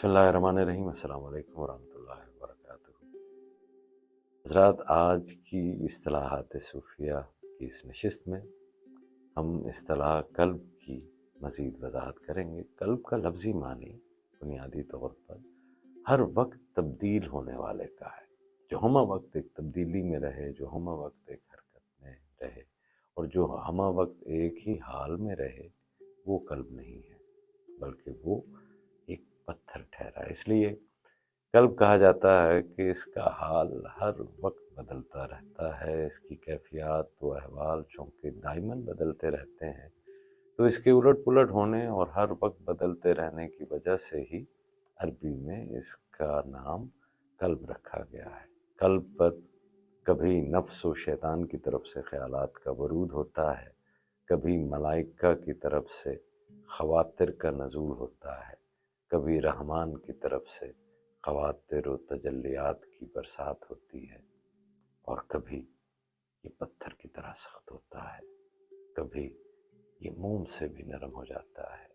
बिस्मिल्लाहिर्रहमानिर्रहीम। अस्सलाम वालेकुम वरहमतुल्लाहि वबरकातुहू। हज़रात, आज की इस्तिलाहात सूफ़िया की इस नशिस्त में हम इस्तिलाह कल्ब की मज़ीद वज़ाहत करेंगे। कल्ब का लफ्ज़ी मानी बुनियादी तौर पर हर वक्त तब्दील होने वाले का है, जो हमा वक्त एक तब्दीली में रहे, जो हमा वक्त एक हरकत में रहे और जो हमा वक्त एक ही हाल में रहे, वो कल्ब नहीं है, बल्कि वो एक पत्थर ठहरा है। इसलिए कल्ब कहा जाता है कि इसका हाल हर वक्त बदलता रहता है, इसकी कैफियत व अहवाल चूँकि दाइमन बदलते रहते हैं, तो इसके उलट पुलट होने और हर वक्त बदलते रहने की वजह से ही अरबी में इसका नाम कल्ब रखा गया है। कल्ब पर कभी नफ्स व शैतान की तरफ से ख़यालात का वरूद होता है, कभी मलाइका की तरफ से ख़वातिर का नज़ूल होता है, कभी रहमान की तरफ से ख़वातिर व तजल्लियात की बरसात होती है, और कभी ये पत्थर की तरह सख्त होता है, कभी ये मोम से भी नरम हो जाता है,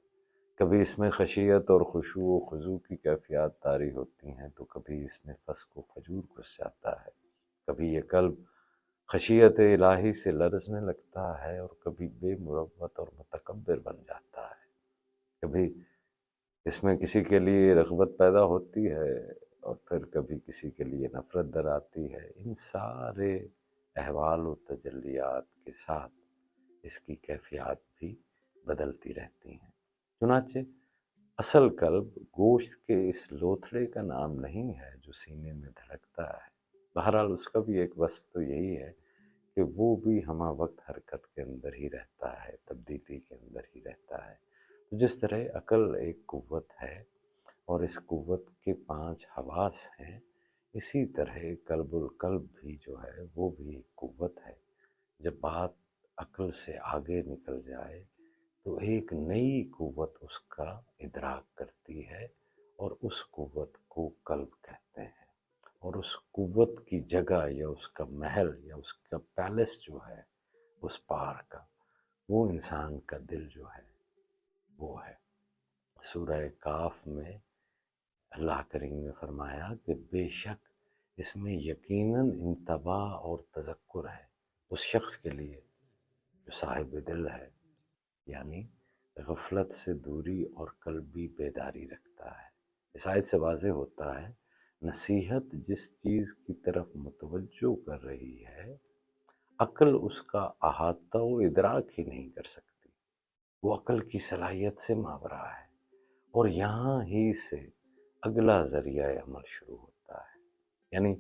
कभी इसमें खशियत और खुशू व खुजू की कैफियत तारी होती हैं, तो कभी इसमें फस्क व फजूर घुस जाता है। कभी ये कल्ब खशियत इलाही से लरज़ने लगता है और कभी बेमुरव्वत और मुतकब्बिर बन जाता है। कभी इसमें किसी के लिए रग़बत पैदा होती है और फिर कभी किसी के लिए नफ़रत दर आती है। इन सारे अहवाल व तजल्लियात के साथ इसकी कैफियत भी बदलती रहती हैं। चुनांचे असल कल्ब गोश्त के इस लोथड़े का नाम नहीं है जो सीने में धड़कता है। बहरहाल उसका भी एक वस्फ़ तो यही है कि वो भी हमा वक्त हरकत के अंदर ही रहता है, तब्दीली के अंदर ही रहता है। तो जिस तरह अक़ल एक क़ुव्वत है और इस क़ुव्वत के 5 हवास हैं, इसी तरह क़ल्बुल क़ल्ब भी जो है वो भी एक क़ुव्वत है। जब बात अक़ल से आगे निकल जाए तो एक नई क़ुव्वत उसका इदराक करती है और उस क़ुव्वत को क़ल्ब कहते हैं। और उस क़ुव्वत की जगह या उसका महल या उसका पैलेस जो है उस पार का, वो इंसान का दिल जो है वो है। सूरह काफ में अल्लाह करीम ने फरमाया कि बेशक इसमें यकीनन इंतबाह और तज़क्कुर है उस शख्स के लिए जो साहिब दिल है, यानी गफलत से दूरी और क़ल्बी बेदारी रखता है। इस आयत से वाज़ेह होता है नसीहत जिस चीज़ की तरफ मुतवज्जो कर रही है, अक़ल उसका अहाता व इदराक ही नहीं कर सकती। वो अक़ल की सलाहियत से मावरा है और यहाँ ही से अगला ज़रिया अमल शुरू होता है। यानी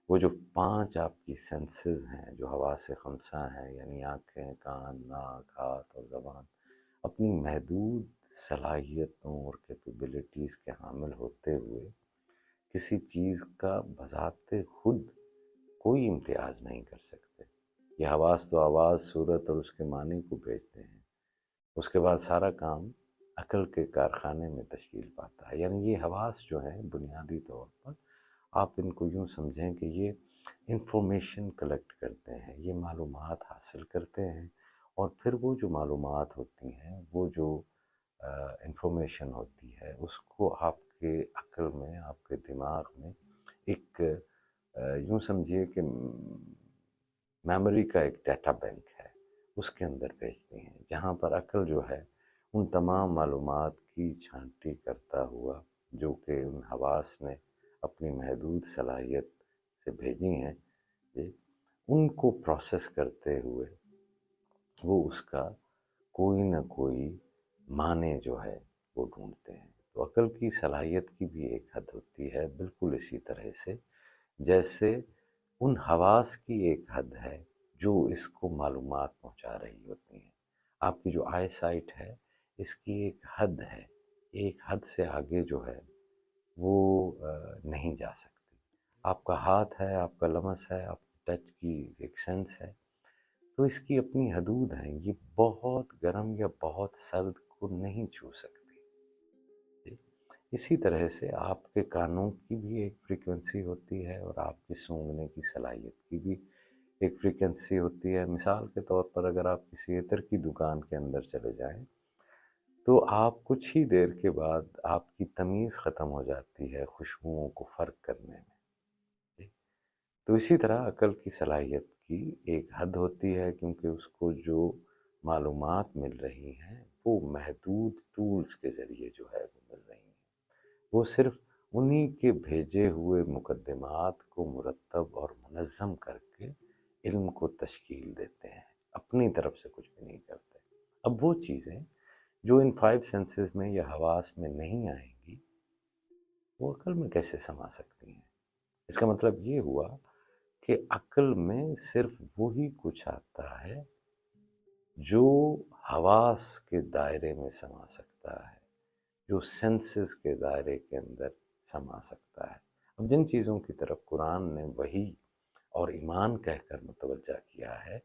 वो जो 5 आपकी सेंसेस हैं, जो हवास ख़म्सा हैं, यानी आँखें, कान, नाक, हाथ और ज़बान, अपनी महदूद सलाहियतों और कैपेबिलिटीज़ के हामिल होते हुए किसी चीज़ का बज़ाते खुद कोई इम्तियाज़ नहीं कर सकते। ये हवास तो आवाज़, सूरत और उसके मानी को भेजते हैं। उसके बाद सारा काम अक़ल के कारखाने में तश्कील पाता है। यानी ये हवास जो हैं बुनियादी तौर पर आप इनको यूँ समझें कि ये इंफॉर्मेशन कलेक्ट करते हैं, ये मालूमात हासिल करते हैं और फिर वो जो मालूमात होती हैं, वो जो इंफॉर्मेशन होती है, उसको आपके अक़ल में, आपके दिमाग में एक यूँ समझिए कि मेमोरी का एक डाटा बैंक है, उसके अंदर भेजती हैं, जहाँ पर अक़ल जो है उन तमाम मालूमात की छांटी करता हुआ जो कि उन हवास ने अपनी महदूद सलाहियत से भेजी हैं, जी, उनको प्रोसेस करते हुए वो उसका कोई न कोई माने जो है वो ढूँढते हैं। तो अक़ल की सलाहियत की भी एक हद होती है, बिल्कुल इसी तरह से जैसे उन हवास की एक हद है जो इसको मालूमात पहुँचा रही होती हैं। आपकी जो आई साइट है, इसकी एक हद है, एक हद से आगे जो है वो नहीं जा सकती। आपका हाथ है, आपका लमस है, आपकी टच की एक सेंस है, तो इसकी अपनी हदूद हैं। ये बहुत गर्म या बहुत सर्द को नहीं छू सकती। इसी तरह से आपके कानों की भी एक फ्रीक्वेंसी होती है और आपकी सूंघने की सलाहियत की भी एक फ्रीक्वेंसी होती है। मिसाल के तौर पर अगर आप किसी इत्र की दुकान के अंदर चले जाएं, تو آپ کچھ ہی دیر کے بعد آپ کی تمیز ختم ہو جاتی ہے خوشبوؤں کو فرق کرنے میں۔ تو اسی طرح عقل کی صلاحیت کی ایک حد ہوتی ہے، کیونکہ اس کو جو معلومات مل رہی ہیں وہ محدود ٹولز کے ذریعے جو ہے وہ مل رہی ہیں۔ وہ صرف انہی کے بھیجے ہوئے مقدمات کو مرتب اور منظم کر کے علم کو تشکیل دیتے ہیں، اپنی طرف سے کچھ بھی نہیں کرتے۔ اب وہ چیزیں جو ان 5 سینسز میں یا حواس میں نہیں آئیں گی، وہ عقل میں کیسے سما سکتی ہیں؟ اس کا مطلب یہ ہوا کہ عقل میں صرف وہی کچھ آتا ہے جو حواس کے دائرے میں سما سکتا ہے، جو سینسز کے دائرے کے اندر سما سکتا ہے۔ اب جن چیزوں کی طرف قرآن نے وحی اور ایمان کہہ کر متوجہ کیا ہے،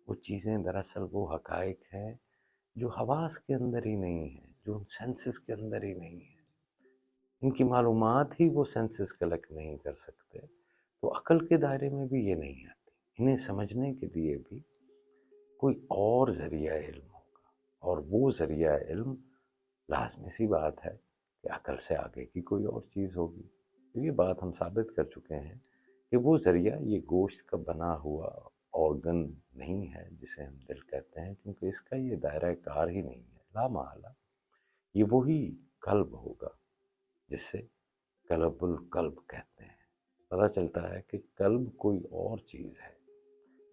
وہ چیزیں دراصل وہ حقائق ہیں جو حواس کے اندر ہی نہیں ہیں، جو ان سینسز کے اندر ہی نہیں ہیں۔ ان کی معلومات ہی وہ سینسز کلیکٹ نہیں کر سکتے، تو عقل کے دائرے میں بھی یہ نہیں آتی۔ انہیں سمجھنے کے لیے بھی کوئی اور ذریعہ علم ہوگا، اور وہ ذریعہ علم لازمی سی بات ہے کہ عقل سے آگے کی کوئی اور چیز ہوگی۔ تو یہ بات ہم ثابت کر چکے ہیں کہ وہ ذریعہ یہ گوشت کا بنا ہوا آرگن نہیں ہے جسے ہم دل کہتے ہیں، کیونکہ اس کا یہ دائرہ کار ہی نہیں ہے۔ لا محالہ یہ وہی قلب ہوگا جسے قلب القلب کہتے ہیں۔ پتہ چلتا ہے کہ قلب کوئی اور چیز ہے۔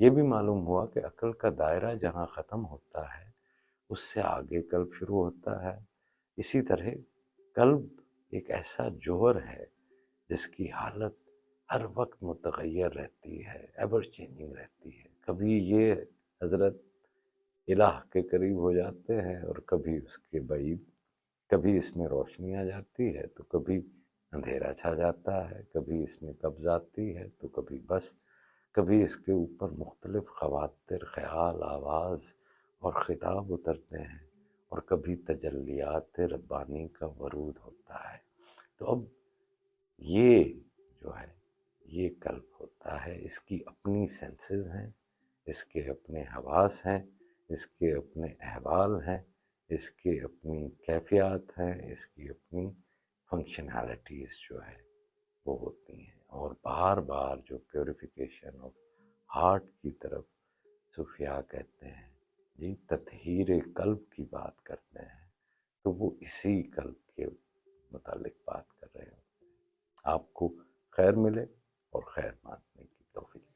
یہ بھی معلوم ہوا کہ عقل کا دائرہ جہاں ختم ہوتا ہے اس سے آگے قلب شروع ہوتا ہے۔ اسی طرح قلب ایک ایسا جوہر ہے جس کی حالت ہر وقت متغیر رہتی ہے، ایور چینجنگ رہتی ہے۔ کبھی یہ حضرت الہ کے قریب ہو جاتے ہیں اور کبھی اس کے بعید، کبھی اس میں روشنی آ جاتی ہے تو کبھی اندھیرا چھا جاتا ہے، کبھی اس میں قبض آتی ہے تو کبھی بس، کبھی اس کے اوپر مختلف خواطر، خیال، آواز اور خطاب اترتے ہیں، اور کبھی تجلیات ربانی کا ورود ہوتا ہے۔ تو اب یہ جو ہے یہ قلب ہوتا ہے، اس کی اپنی سینسز ہیں، اس کے اپنے حواس ہیں، اس کے اپنے احوال ہیں، اس کے اپنی کیفیات ہیں، اس کی اپنی فنکشنالٹیز جو ہے وہ ہوتی ہیں۔ اور بار بار جو پیوریفیکیشن آف ہارٹ کی طرف صوفیاء کہتے ہیں، جی تطہیر قلب کی بات کرتے ہیں، تو وہ اسی قلب کے متعلق بات کر رہے ہوتے ہیں۔ آپ کو خیر ملے اور خیر بانٹنے کی توفیق۔